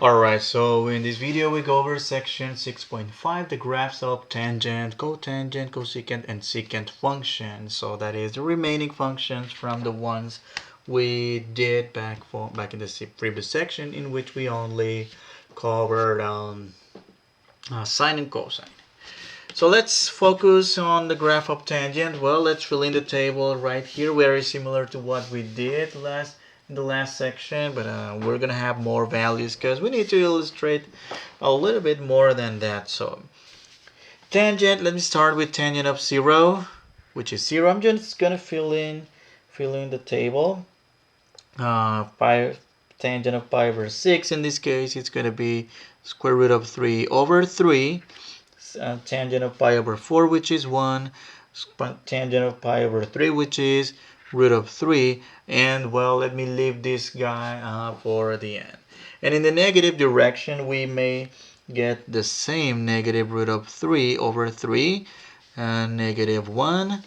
Alright, so in this video we go over section 6.5, the graphs of tangent, cotangent, cosecant, and secant functions. So that is the remaining functions from the ones we did back in the previous section, in which we only covered sine and cosine. So let's focus on the graph of tangent. Well, let's fill in the table right here, very similar to what we did in the last section, but we're gonna have more values because we need to illustrate a little bit more than that. So tangent, let me start with tangent of 0, which is 0. I'm just gonna fill in the table. Tangent of pi over 6, in this case it's gonna be square root of 3 over 3. Tangent of pi over 4, which is 1, tangent of pi over 3, which is root of 3, and well, let me leave this guy for the end. And in the negative direction, we may get the same negative root of 3 over 3, negative 1,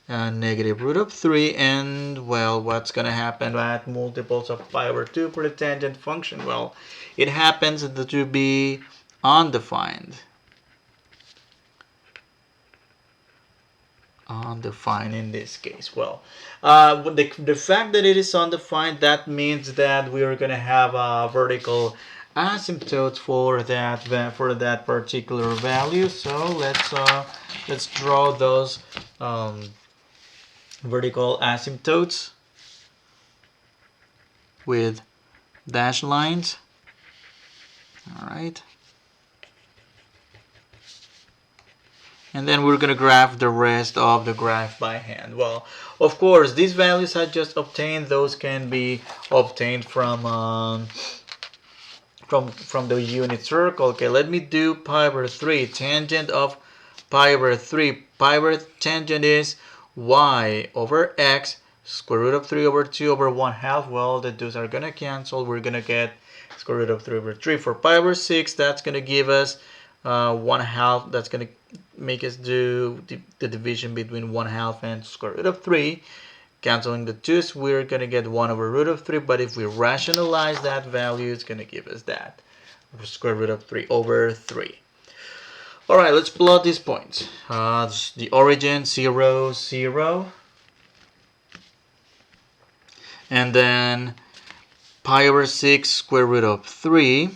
negative root of 3, and well, what's going to happen at multiples of pi over 2 for the tangent function? Well, it happens to be undefined. Undefined in this case. Well, the fact that it is undefined, that means that we are going to have a vertical asymptote for that particular value. So let's draw those vertical asymptotes with dashed lines. All right. And then we're going to graph the rest of the graph by hand. Well, of course, these values I just obtained, those can be obtained from the unit circle. Okay, let me do pi over 3. Tangent of pi over 3. Pi over tangent is y over x, square root of 3 over 2 over 1/2. Well, the 2's are going to cancel. We're going to get square root of 3 over 3. For pi over 6, that's going to give us 1/2. That's going to make us do the division between 1/2 and square root of 3. Canceling the 2's, we're going to get 1 over root of 3, but if we rationalize that value, it's going to give us that, square root of 3 over 3. Alright, let's plot these points. The origin, 0, 0. And then pi over 6, square root of 3.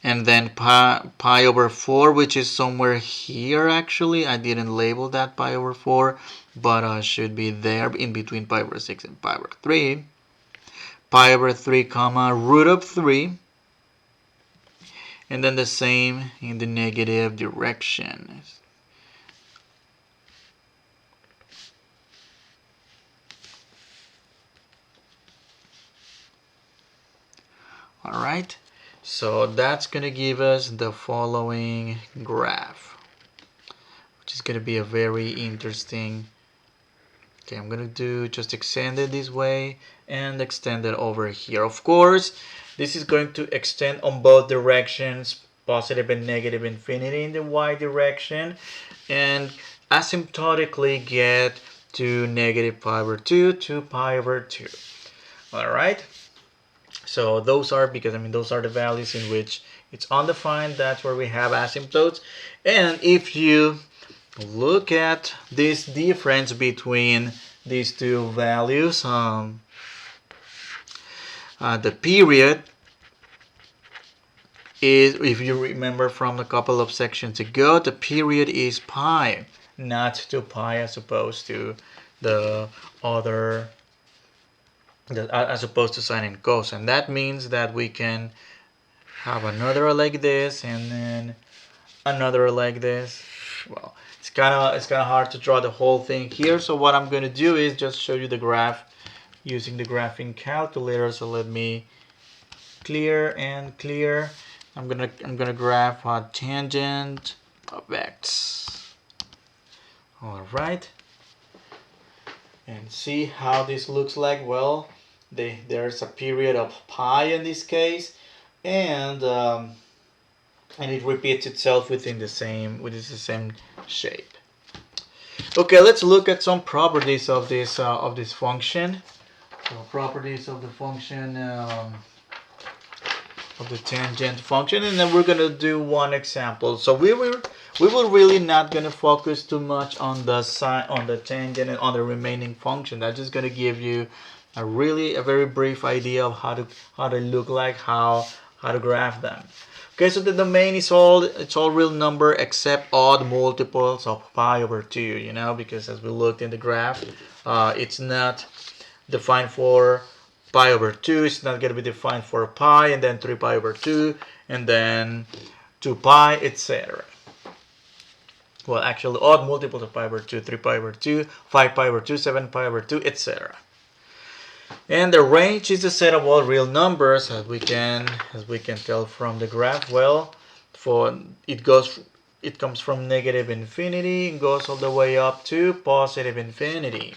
And then pi over 4, which is somewhere here actually. I didn't label that pi over 4, but should be there in between pi over 6 and pi over 3. Pi over 3 comma root of 3. And then the same in the negative direction. Alright. So that's going to give us the following graph, which is going to be a very interesting. Okay, I'm going to do just extend it this way and extend it over here. Of course, this is going to extend on both directions, positive and negative infinity in the y direction, and asymptotically get to negative pi over 2 to pi over 2. All right. So those are, because those are the values in which it's undefined. That's where we have asymptotes. And if you look at this difference between these two values, the period is, if you remember from a couple of sections ago, the period is pi, not 2 pi as opposed to the other, as opposed to sine and cos. And that means that we can have another like this and then another like this. Well, it's kind of hard to draw the whole thing here, so what I'm going to do is just show you the graph using the graphing calculator. So let me clear and clear. I'm gonna graph a tangent of x. All right, and see how this looks like. Well, there's a period of pi in this case, and it repeats itself within the same shape. Okay, let's look at some properties of this function. So properties of the function, of the tangent function, and then we're gonna do one example. So we will really not gonna focus too much on the sine, on the tangent, and on the remaining function. That's just gonna give you a very brief idea of how they look like, how to graph them. Okay, so the domain is all real number except odd multiples of pi over 2, you know, because as we looked in the graph, it's not defined for pi over 2, it's not going to be defined for pi, and then 3 pi over 2, and then 2 pi, etc. Well, actually, odd multiples of pi over 2, 3 pi over 2, 5 pi over 2, 7 pi over 2, etc. And the range is a set of all real numbers, as we can tell from the graph. Well, for it comes from negative infinity and goes all the way up to positive infinity.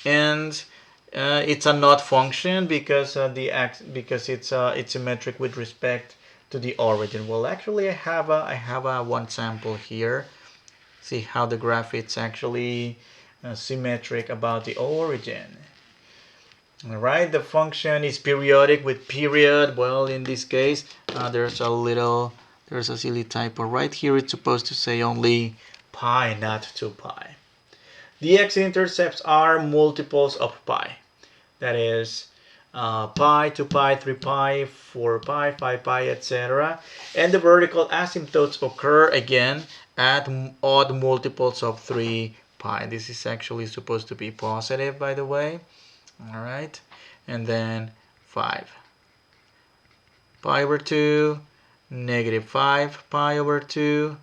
And it's a not function because it's symmetric with respect to the origin. Well, actually, I have a one sample here. See how the graph is actually symmetric about the origin. All right, the function is periodic with period. Well, in this case, there's a silly typo right here. It's supposed to say only pi, not 2 pi. The x-intercepts are multiples of pi. That is pi, 2 pi, 3 pi, 4 pi, 5 pi, etc. And the vertical asymptotes occur again at odd multiples of 3 pi. This is actually supposed to be positive, by the way. All right. And then 5 pi over 2, negative 5 pi over 2,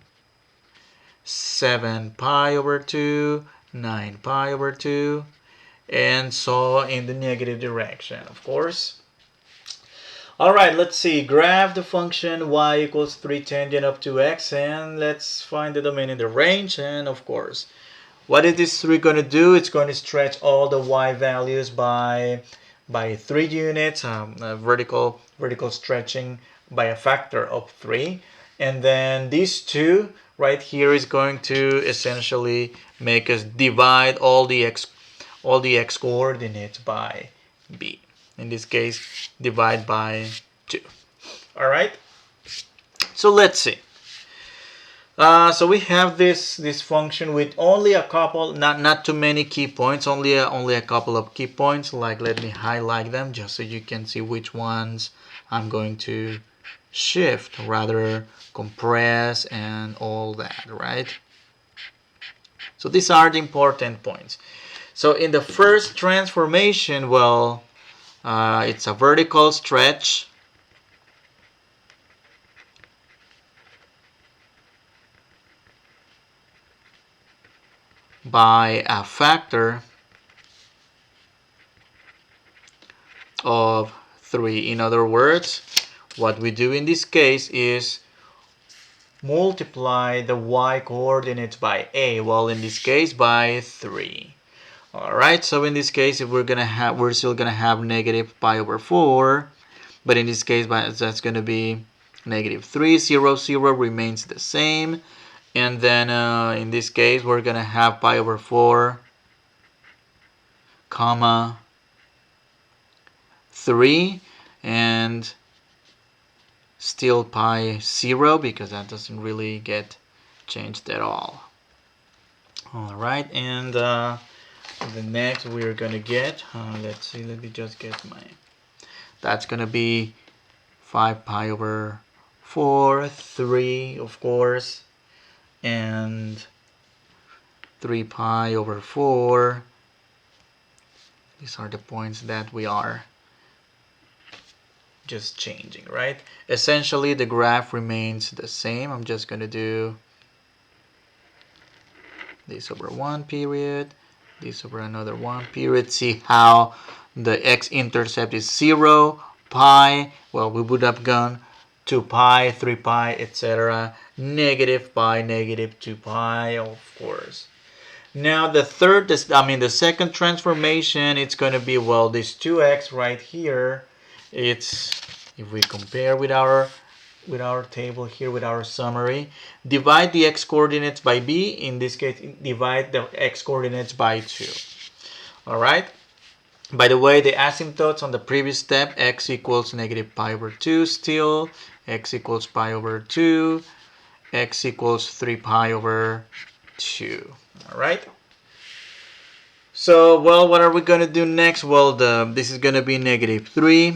7 pi over 2, 9 pi over 2, and so in the negative direction, of course. All right, let's see. Graph the function y equals 3 tangent up to x, and let's find the domain in the range. And of course, what is this 3 going to do? It's going to stretch all the y values by 3 units, vertical stretching by a factor of 3. And then these 2 right here is going to essentially make us divide all the x coordinates by b. In this case, divide by 2. All right. So let's see. So we have this function with only a couple, not too many key points, only a couple of key points. Like, let me highlight them just so you can see which ones I'm going to shift, rather compress and all that, right? So these are the important points. So in the first transformation, well, it's a vertical stretch by a factor of 3. In other words, what we do in this case is multiply the y coordinates by a. Well, in this case, by 3. All right. So in this case, if we're still gonna have negative pi over 4, but in this case, that's gonna be negative 3. 0, 0 remains the same. And then in this case, we're going to have pi over 4, comma, 3, and still pi 0, because that doesn't really get changed at all. All right, and the next we're going to get, let's see, let me just get that's going to be 5 pi over 4, 3, of course, and 3 pi over 4. These are the points that we are just changing, right? Essentially, the graph remains the same. I'm just going to do this over 1 period, this over another 1 period. See how the x-intercept is 0, pi. Well, we would have gone 2 pi, 3 pi, etc. Negative pi, negative 2 pi, of course. Now the second transformation, it's going to be, well, this 2x right here. It's, if we compare with our table here, with our summary, divide the x coordinates by b. In this case, divide the x coordinates by 2. All right. By the way, the asymptotes on the previous step, x equals negative pi over 2 still, x equals pi over 2, x equals 3 pi over 2. All right. So, well, what are we going to do next? Well, this is going to be negative 3,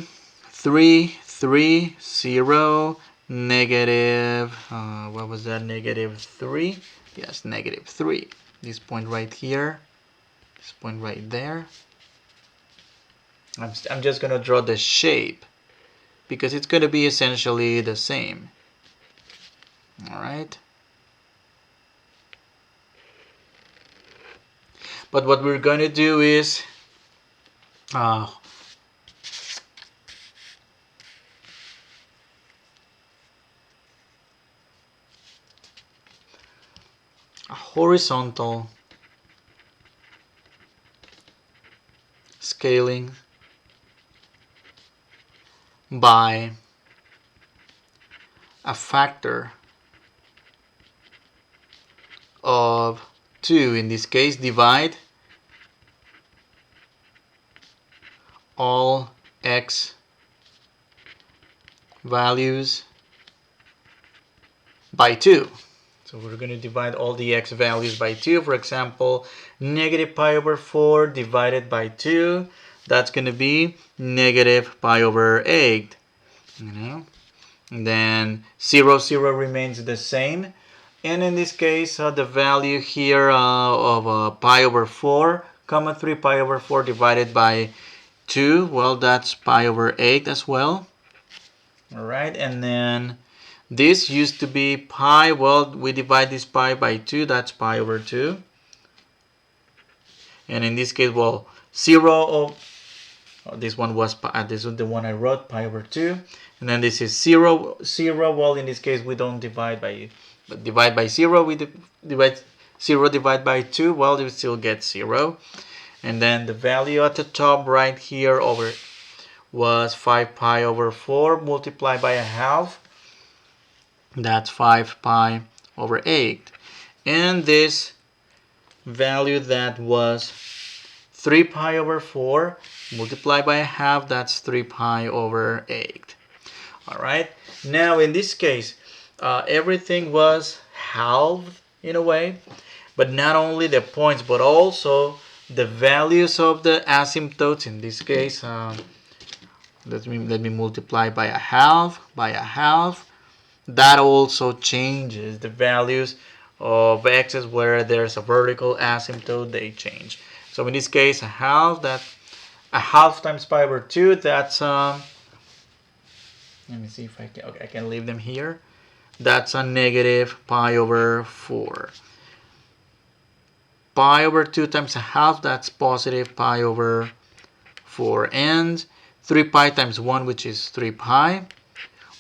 3, 3, 0, negative, what was that, negative 3? Yes, negative 3. This point right here, this point right there. I'm just going to draw the shape because it's going to be essentially the same. All right. But what we're going to do is a horizontal scaling by a factor of 2. In this case, divide all x values by 2. So we're going to divide all the x values by 2. For example, negative pi over 4 divided by 2, that's going to be negative pi over 8. You know? And then 0, 0 remains the same. And in this case, the value here of pi over 4, comma 3 pi over 4 divided by 2, well, that's pi over 8 as well. All right, and then this used to be pi. Well, we divide this pi by 2, that's pi over 2. And in this case, well, 0 this one was this is the one I wrote, pi over 2. And then this is 0, 0. Well, in this case, we don't divide by 0. We divide 0 divided by 2. Well, you still get 0. And then the value at the top right here over was 5 pi over 4 multiplied by a half. That's 5 pi over 8. And this value that was 3 pi over 4 multiplied by a half, that's 3 pi over 8. All right. Now, in this case, everything was halved in a way, but not only the points, but also the values of the asymptotes. In this case, let me multiply by a half, That also changes the values of x's where there's a vertical asymptote, they change. So in this case, a half times pi over 2, that's let me see if I can, okay, I can leave them here. That's a negative pi over 4. Pi over 2 times a half, that's positive pi over 4. And 3 pi times 1, which is 3 pi,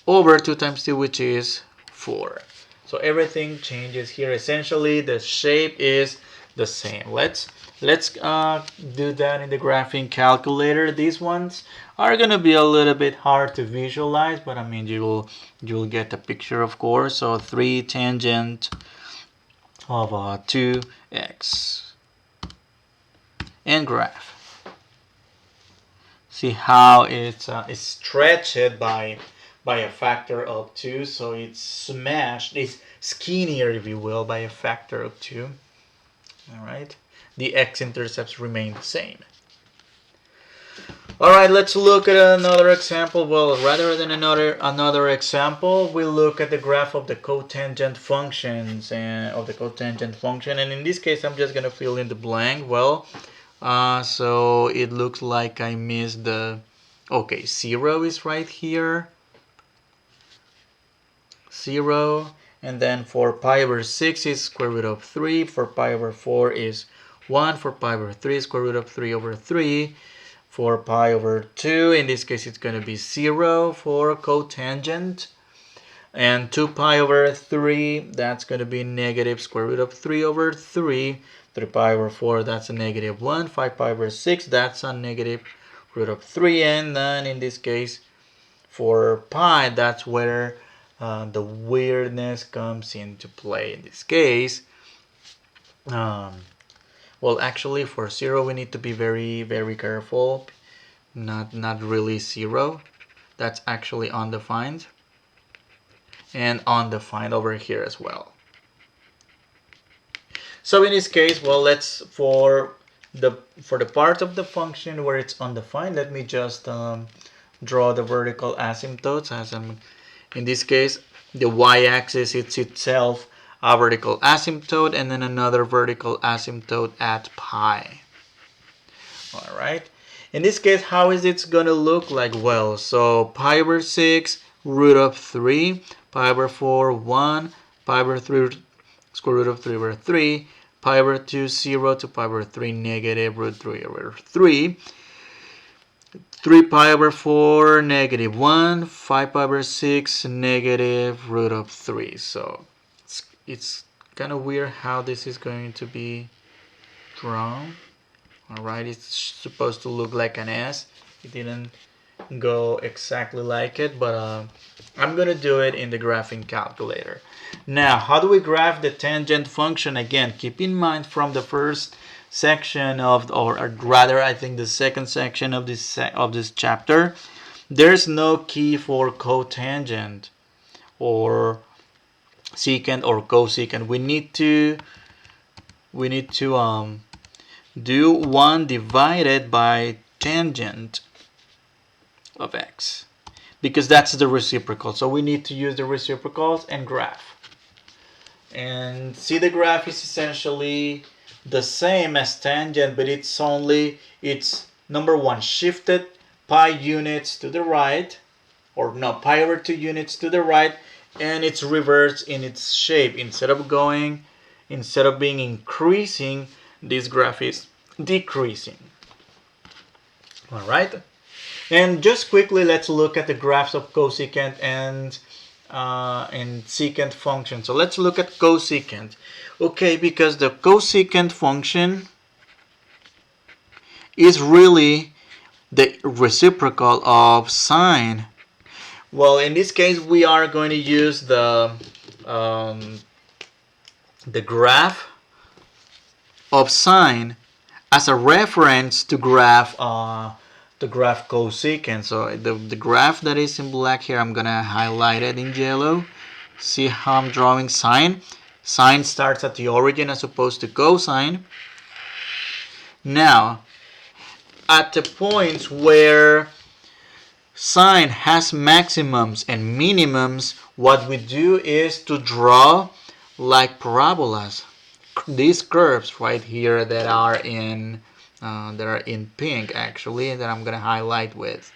over 2 times 2, which is 4. So everything changes here. Essentially, the shape is the same. Let's do that in the graphing calculator. These ones are gonna be a little bit hard to visualize, but I mean you'll get the picture, of course. So 3 tangent of 2x and graph. See how it's stretched by a factor of 2, so it's smashed, it's skinnier, if you will, by a factor of 2. All right, the x-intercepts remain the same. All right, let's look at another example. Well, rather than another example, we'll look at the graph of the cotangent functions and and in this case, I'm just gonna fill in the blank. Well, so it looks like I missed the. Okay, 0 is right here. 0, and then for pi over 6 is square root of 3, for pi over 4 is 1, for pi over 3 is square root of 3 over 3, for pi over 2, in this case it's going to be 0 for cotangent, and 2 pi over 3, that's going to be negative square root of 3 over 3, 3 pi over 4, that's a negative 1, 5 pi over 6, that's a negative root of 3, and then in this case for pi, that's where the weirdness comes into play. In this case, Well, actually, for 0, we need to be very, very careful. Not really 0. That's actually undefined. And undefined over here as well. So in this case, well, let's for the part of the function where it's undefined, let me just draw the vertical asymptotes. As in this case, the y-axis it's itself a vertical asymptote, and then another vertical asymptote at pi. All right. In this case, how is it going to look like? Well, so pi over 6 root of 3, pi over 4 1, pi over 3 square root of 3 over 3, pi over 2 0 to pi over 3 negative root 3 over 3, 3 pi over 4 negative 1, 5 pi over 6 negative root of 3. So it's kind of weird how this is going to be drawn. Alright, it's supposed to look like an S. It didn't go exactly like it, but I'm gonna do it in the graphing calculator. Now, how do we graph the tangent function? Again, keep in mind from the first section of, or rather, I think the second section of this chapter, there's no key for cotangent or secant or cosecant. We need to do 1 divided by tangent of x, because that's the reciprocal. So we need to use the reciprocals and graph. And see, the graph is essentially the same as tangent, but it's number 1 shifted pi units to the right, or no, pi over 2 units to the right, and it's reversed in its shape. Instead of being increasing, this graph is decreasing. All right. And just quickly, let's look at the graphs of cosecant and secant function. So let's look at cosecant. Okay, because the cosecant function is really the reciprocal of sine. Well, in this case, we are going to use the graph of sine as a reference to graph cosecant. So the graph that is in black here, I'm gonna highlight it in yellow. See how I'm drawing sine? Sine starts at the origin as opposed to cosine. Now, at the points where sine has maximums and minimums, what we do is to draw like parabolas. These curves right here that are in pink, actually, that I'm gonna highlight with.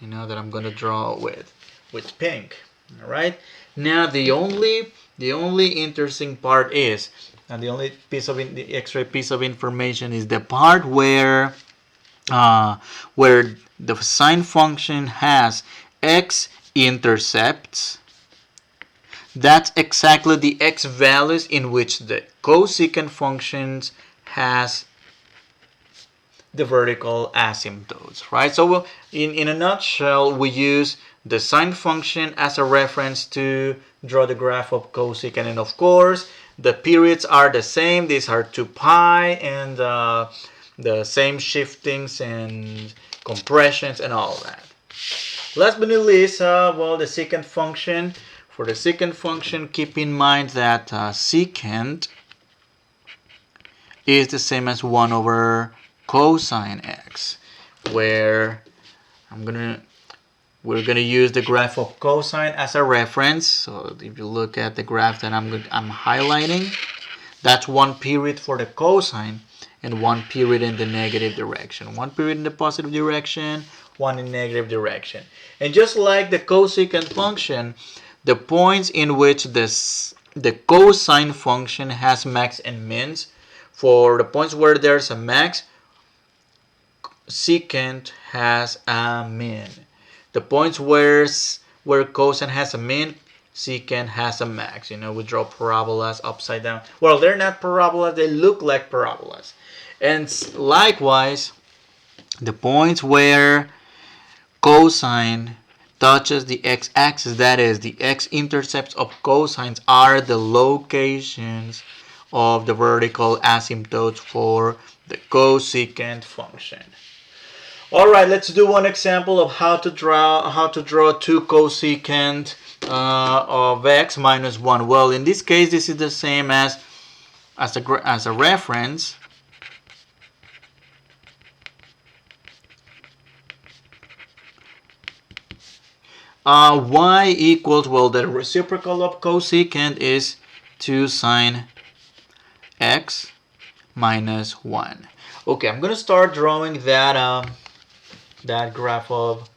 That I'm gonna draw with pink. All right. Now the only interesting part is, and the only the extra piece of information is the part where the sine function has x-intercepts. That's exactly the x values in which the cosecant functions has the vertical asymptotes, right? So in a nutshell, we use the sine function as a reference to draw the graph of cosecant, and of course the periods are the same. These are 2 pi and the same shiftings and compressions and all that. Last but not least, well, the secant function. For the secant function, keep in mind that secant is the same as 1 over cosine x, where we're gonna use the graph of cosine as a reference. So if you look at the graph that I'm highlighting, that's 1 period for the cosine and 1 period in the negative direction. 1 period in the positive direction, 1 in negative direction. And just like the cosecant function, the points in which the cosine function has max and mins, for the points where there's a max, secant has a min. The points where cosine has a min, secant has a max. We draw parabolas upside down. Well, they're not parabolas, they look like parabolas. And likewise, the points where cosine touches the x-axis, that is, the x-intercepts of cosines are the locations of the vertical asymptotes for the cosecant function. Alright, let's do one example of how to draw two cosecant of x minus 1. Well, in this case, this is the same as a reference. Y equals, well, the reciprocal of cosecant is 2 sine x minus 1. Okay, I'm going to start drawing that graph of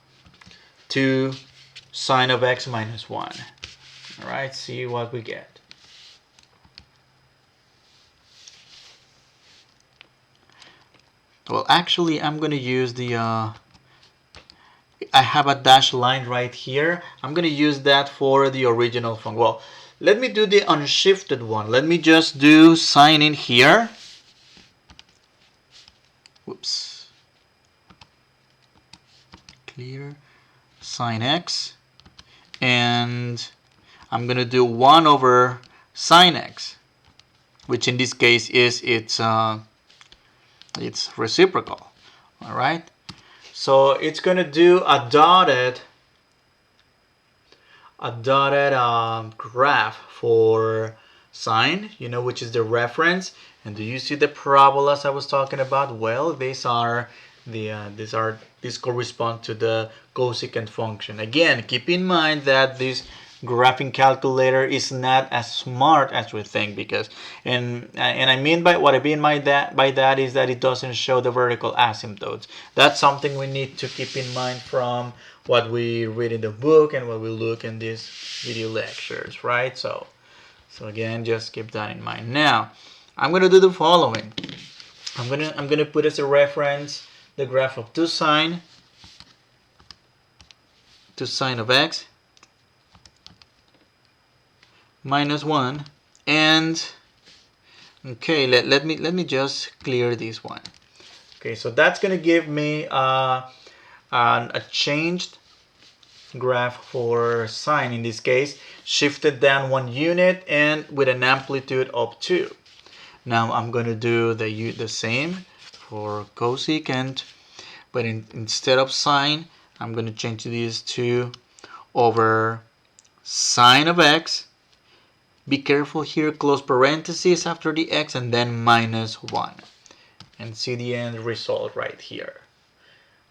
2 sine of x minus 1. Alright, see what we get. Well, actually, I'm going to use the I have a dashed line right here. I'm going to use that for the original function. Well, let me do the unshifted one. Let me just do sine in here. Whoops. Clear. Sine x. And I'm going to do 1 over sine x, which in this case is its reciprocal. All right. So it's going to do a dotted graph for sine, which is the reference. And do you see the parabolas I was talking about? Well, these correspond to the cosecant function. Again, keep in mind that this graphing calculator is not as smart as we think, because and I mean by what I mean by that is that it doesn't show the vertical asymptotes. That's something we need to keep in mind from what we read in the book and what we look in these video lectures, right? So again, just keep that in mind. Now I'm gonna do the following. I'm gonna put as a reference the graph of 2 sine of x minus 1, and okay, let me just clear this one. Okay, so that's gonna give me a changed graph for sine, in this case shifted down 1 unit and with an amplitude of 2. Now I'm gonna do the same for cosecant, but instead of sine, I'm gonna change this to over sine of x. Be careful here, close parentheses after the x and then minus 1. And see the end result right here.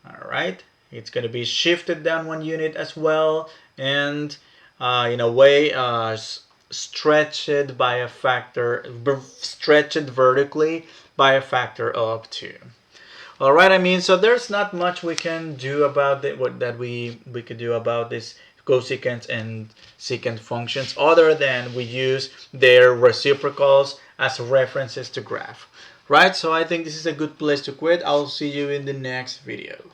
Alright, it's going to be shifted down 1 unit as well, and in a way stretched by a factor, stretched vertically by a factor of 2. Alright, so there's not much we can do about we could do about this cosecant and secant functions, other than we use their reciprocals as references to graph. Right, so I think this is a good place to quit. I'll see you in the next video.